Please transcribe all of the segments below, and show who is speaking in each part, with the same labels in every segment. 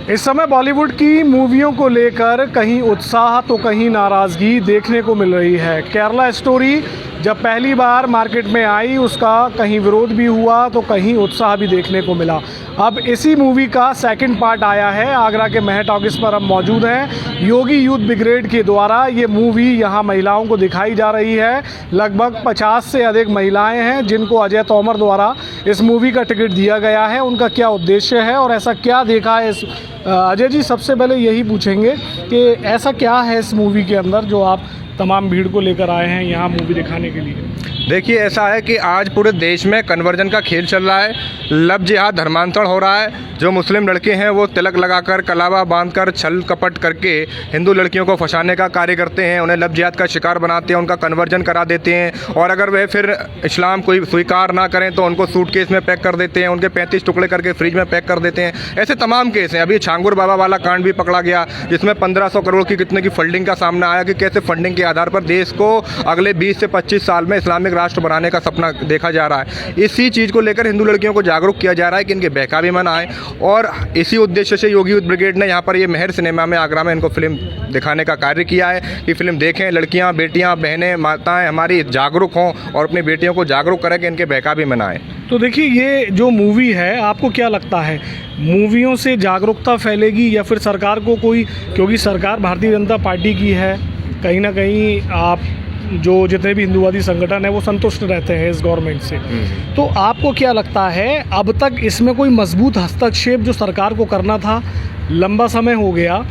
Speaker 1: इस समय बॉलीवुड की मूवियों को लेकर कहीं उत्साह तो कहीं नाराज़गी देखने को मिल रही है। केरला स्टोरी जब पहली बार मार्केट में आई उसका कहीं विरोध भी हुआ तो कहीं उत्साह भी देखने को मिला। अब इसी मूवी का सेकंड पार्ट आया है। आगरा के महट ऑफिस पर हम मौजूद हैं। योगी यूथ ब्रिगेड के द्वारा ये मूवी यहाँ महिलाओं को दिखाई जा रही है। लगभग 50 से अधिक महिलाएं हैं जिनको अजय तोमर द्वारा इस मूवी का टिकट दिया गया है। उनका क्या उद्देश्य है और ऐसा क्या देखा है इस अजय जी, सबसे पहले यही पूछेंगे कि ऐसा क्या है इस मूवी के अंदर जो आप तमाम भीड़ को लेकर आए हैं यहाँ मूवी दिखाने के लिए।
Speaker 2: देखिए, ऐसा है कि आज पूरे देश में कन्वर्जन का खेल चल रहा है। लव जिहाद धर्मांतरण हो रहा है। जो मुस्लिम लड़के हैं वो तिलक लगाकर, कलावा बांधकर, छल कपट करके हिंदू लड़कियों को फंसाने का कार्य करते हैं, उन्हें लव जिहाद का शिकार बनाते हैं, उनका कन्वर्जन करा देते हैं और अगर वे फिर इस्लाम कोई स्वीकार ना करें तो उनको सूटकेस में पैक कर देते हैं, उनके 35 टुकड़े करके फ्रिज में पैक कर देते हैं। ऐसे तमाम केस हैं। अभी छांगुर बाबा वाला कांड भी पकड़ा गया जिसमें 1500 करोड़ की कितने की फंडिंग का सामना आया कि कैसे फंडिंग के आधार पर देश को अगले 20 से 25 साल में इस्लामिक राष्ट्र बनाने का सपना देखा जा रहा है। इसी चीज़ को लेकर हिंदू लड़कियों को जागरूक किया जा रहा है कि इनके बहका भी मना आए और इसी उद्देश्य से योगी यूथ ब्रिगेड ने यहाँ पर ये मेहर सिनेमा में आगरा में इनको फिल्म दिखाने का कार्य किया है कि फिल्म देखें, लड़कियाँ, बेटियाँ, बहनें, माताएं हमारी जागरूक हों और अपनी बेटियों को जागरूक करें कि इनके बहका भी मनाएं।
Speaker 1: तो देखिए, ये जो मूवी है आपको क्या लगता है, मूवियों से जागरूकता फैलेगी या फिर सरकार को कोई, क्योंकि सरकार भारतीय जनता पार्टी की है, कहीं ना कहीं आप जो जितने भी हिंदूवादी संगठन है वो संतुष्ट रहते हैं इस गवर्नमेंट से, तो आपको क्या लगता है अब तक इसमें कोई मजबूत हस्तक्षेप जो सरकार को करना था, लंबा समय हो गया,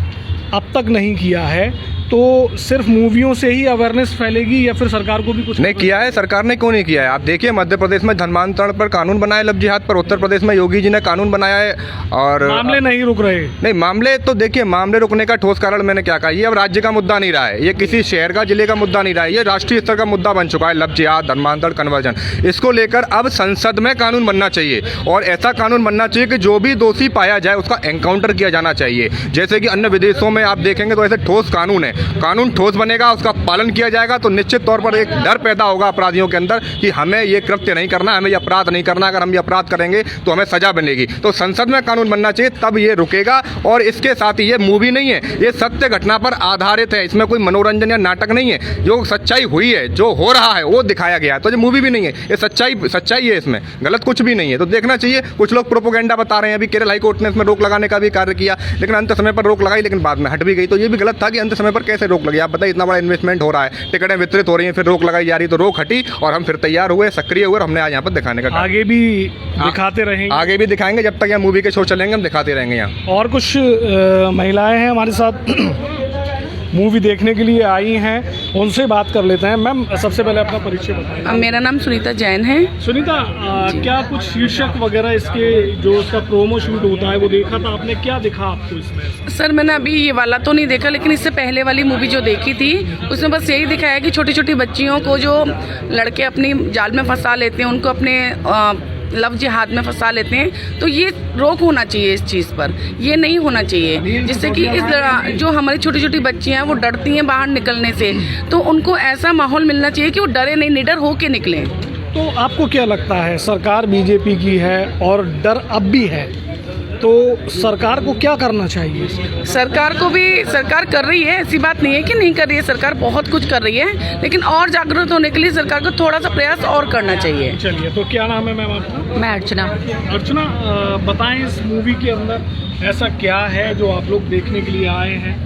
Speaker 1: अब तक नहीं किया है, तो सिर्फ मूवियों से ही अवेयरनेस फैलेगी या फिर सरकार को भी कुछ
Speaker 2: नहीं किया है? सरकार ने क्यों नहीं किया है? आप देखिए, मध्य प्रदेश में धर्मांतरण पर कानून बनाया, लव जिहाद पर उत्तर प्रदेश में योगी जी ने कानून बनाया है और
Speaker 1: मामले नहीं रुक रहे।
Speaker 2: नहीं, मामले तो देखिए, मामले रुकने का ठोस कारण मैंने क्या कहा, ये अब राज्य का मुद्दा नहीं रहा है, ये किसी शहर का, जिले का मुद्दा नहीं रहा है, ये राष्ट्रीय स्तर का मुद्दा बन चुका है। लव जिहाद, धर्मांतरण, कन्वर्जन, इसको लेकर अब संसद में कानून बनना चाहिए और ऐसा कानून बनना चाहिए कि जो भी दोषी पाया जाए उसका एनकाउंटर किया जाना चाहिए। जैसे कि अन्य विदेशों में आप देखेंगे तो ऐसे ठोस कानून है, कानून ठोस बनेगा, उसका पालन किया जाएगा तो निश्चित तौर पर एक डर पैदा होगा अपराधियों के अंदर कि हमें ये कृत्य नहीं करना, हमें ये अपराध नहीं करना, अगर हम ये अपराध करेंगे तो हमें सजा बनेगी। तो संसद में कानून बनना चाहिए, तब ये रुकेगा। और इसके साथ ही ये मूवी नहीं है, ये सत्य घटना पर आधारित है, इसमें कोई मनोरंजन या नाटक नहीं है, जो सच्चाई हुई है, जो हो रहा है वो दिखाया गया है। तो ये मूवी भी नहीं है, ये सच्चाई है, इसमें गलत कुछ भी नहीं है, तो देखना चाहिए। कुछ लोग प्रोपोगेंडा बता रहे हैं, अभी केरल हाई कोर्ट ने इसमें रोक लगाने का भी कार्य किया, लेकिन अंत समय पर रोक लगाई, लेकिन बाद में हट भी गई। तो ये भी गलत था कि अंत समय पर कैसे रोक लगी। आप बताइए, इतना बड़ा इन्वेस्टमेंट हो रहा है, टिकटें वितरित हो रही हैं, फिर रोक लगाई जा रही है, तो रोक हटी और हम फिर तैयार हुए, सक्रिय हुए और हमने आज यहाँ पर दिखाने का
Speaker 1: आगे भी दिखाते रहेंगे,
Speaker 2: आगे भी दिखाएंगे, जब तक यहाँ मूवी के शो चलेंगे हम दिखाते रहेंगे। यहाँ
Speaker 1: और कुछ महिलाएं हैं हमारे साथ मूवी देखने के लिए आई हैं, उनसे बात कर लेते हैं। मैम, सबसे पहले अपना परिचय बताएं।
Speaker 3: मेरा नाम सुनीता जैन है।
Speaker 1: सुनीता, क्या कुछ शीर्षक वगैरह इसके जो उसका प्रोमो शूट होता है वो देखा था आपने, क्या दिखा आपको इसमें?
Speaker 3: सर, मैंने अभी ये वाला तो नहीं देखा, लेकिन इससे पहले वाली मूवी जो देखी थी उसमें बस यही दिखाया कि छोटी छोटी बच्चियों को जो लड़के अपनी जाल में फंसा लेते हैं, उनको अपने लव जिहाद में फंसा लेते हैं, तो ये रोक होना चाहिए इस चीज़ पर, ये नहीं होना चाहिए, जिससे कि इस जो हमारी छोटी छोटी बच्चियां हैं वो डरती हैं बाहर निकलने से, तो उनको ऐसा माहौल मिलना चाहिए कि वो डरे नहीं, निडर होके निकलें।
Speaker 1: तो आपको क्या लगता है, सरकार बीजेपी की है और डर अब भी है, तो सरकार को क्या करना चाहिए?
Speaker 3: सरकार को भी, सरकार कर रही है, ऐसी बात नहीं है कि नहीं कर रही है, सरकार बहुत कुछ कर रही है, लेकिन और जागरूक होने के लिए सरकार को थोड़ा सा प्रयास और करना चाहिए।
Speaker 1: चलिए, तो क्या नाम है मैम आपका?
Speaker 4: मैं अर्चना।
Speaker 1: अर्चना, बताएं इस मूवी के अंदर ऐसा क्या है जो आप लोग देखने के लिए आए हैं?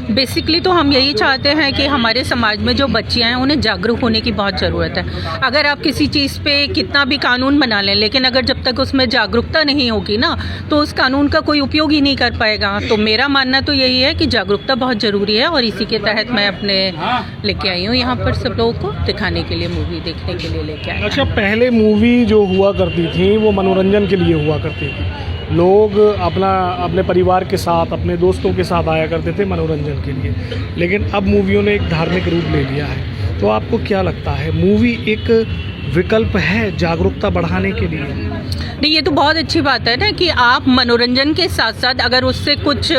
Speaker 4: बेसिकली तो हम यही चाहते हैं कि हमारे समाज में जो बच्चियां हैं उन्हें जागरूक होने की बहुत ज़रूरत है। अगर आप किसी चीज़ पे कितना भी कानून बना लें, लेकिन अगर जब तक उसमें जागरूकता नहीं होगी ना, तो उस कानून का कोई उपयोग ही नहीं कर पाएगा। तो मेरा मानना तो यही है कि जागरूकता बहुत ज़रूरी है और इसी के तहत मैं अपने लेके आई हूँ यहाँ पर सब लोगों को दिखाने के लिए, मूवी देखने के लिए लेके आई।
Speaker 1: अच्छा, पहले मूवी जो हुआ करती थी वो मनोरंजन के लिए हुआ करती थी, लोग अपने परिवार के साथ, अपने दोस्तों के साथ आया करते थे मनोरंजन के लिए, लेकिन अब मूवियों ने एक धार्मिक रूप ले लिया है। तो आपको क्या लगता है, मूवी एक विकल्प है जागरूकता बढ़ाने के लिए?
Speaker 4: नहीं, ये तो बहुत अच्छी बात है ना कि आप मनोरंजन के साथ साथ अगर उससे कुछ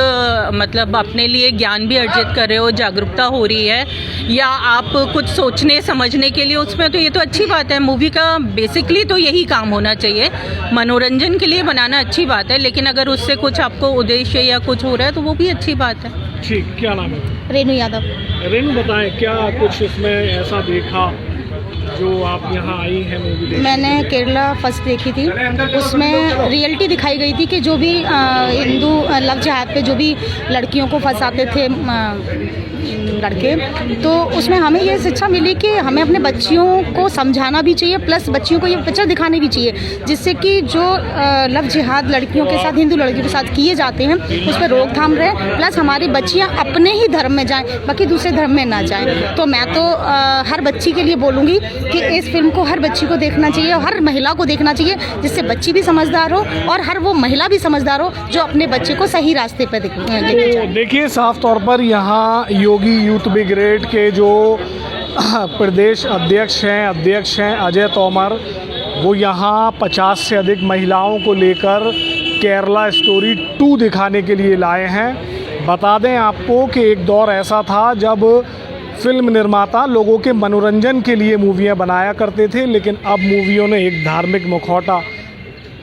Speaker 4: मतलब अपने लिए ज्ञान भी अर्जित कर रहे हो, जागरूकता हो रही है, या आप कुछ सोचने समझने के लिए उसमें, तो ये तो अच्छी बात है। मूवी का बेसिकली तो यही काम होना चाहिए, मनोरंजन के लिए बनाना अच्छी बात है, लेकिन अगर उससे कुछ आपको उद्देश्य या कुछ हो रहा है तो वो भी अच्छी बात है।
Speaker 1: ठीक, क्या नाम है?
Speaker 5: रेनू यादव।
Speaker 1: रेनू, बताएं क्या कुछ इसमें ऐसा देखा जो आप यहाँ आई हैं मूवी देखने?
Speaker 5: मैंने केरला फर्स्ट देखी थी, उसमें रियलिटी दिखाई गई थी कि जो भी हिंदू लव जिहाद पे जो भी लड़कियों को फंसाते थे लड़के, तो उसमें हमें ये शिक्षा मिली कि हमें अपने बच्चियों को समझाना भी चाहिए, प्लस बच्चियों को ये पिक्चर दिखानी भी चाहिए, जिससे कि जो लव जिहाद लड़कियों के साथ, हिंदू लड़कियों के साथ किए जाते हैं, उस पर रोकथाम रहे, प्लस हमारी बच्चियाँ अपने ही धर्म में जाएं, बाकी दूसरे धर्म में ना जाएं। तो मैं तो हर बच्ची के लिए बोलूँगी कि इस फिल्म को हर बच्ची को देखना चाहिए और हर महिला को देखना चाहिए, जिससे बच्ची भी समझदार हो और हर वो महिला भी समझदार हो जो अपने बच्चे को सही रास्ते पर
Speaker 1: तो देखिए, साफ तौर पर यहाँ योगी यूथ ब्रिगेड के जो प्रदेश अध्यक्ष हैं अजय तोमर, वो यहाँ 50 से अधिक महिलाओं को लेकर केरला स्टोरी 2 दिखाने के लिए लाए हैं। बता दें आपको कि एक दौर ऐसा था जब फिल्म निर्माता लोगों के मनोरंजन के लिए मूवियाँ बनाया करते थे, लेकिन अब मूवियों ने एक धार्मिक मुखौटा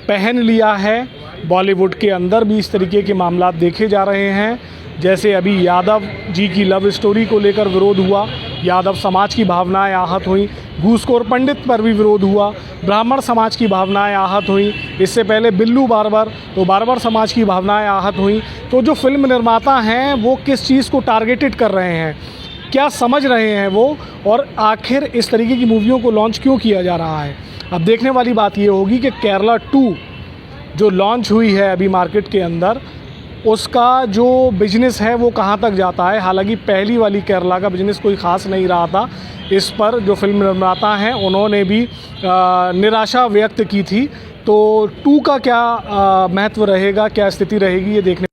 Speaker 1: पहन लिया है। बॉलीवुड के अंदर भी इस तरीके के मामला देखे जा रहे हैं, जैसे अभी यादव जी की लव स्टोरी को लेकर विरोध हुआ, यादव समाज की भावनाएं आहत हुई, घूसखोर पंडित पर भी विरोध हुआ, ब्राह्मण समाज की भावनाएं आहत हुई, इससे पहले बिल्लू बार्बर, तो बार्बर समाज की भावनाएं आहत हुई। तो जो फिल्म निर्माता हैं वो किस चीज़ को टारगेटेड कर रहे हैं, क्या समझ रहे हैं वो, और आखिर इस तरीके की मूवियों को लॉन्च क्यों किया जा रहा है? अब देखने वाली बात ये होगी कि केरला 2 जो लॉन्च हुई है अभी मार्केट के अंदर, उसका जो बिजनेस है वो कहाँ तक जाता है। हालांकि पहली वाली केरला का बिजनेस कोई ख़ास नहीं रहा था, इस पर जो फिल्म निर्माता हैं उन्होंने भी निराशा व्यक्त की थी। तो 2 का क्या महत्व रहेगा, क्या स्थिति रहेगी, ये देखने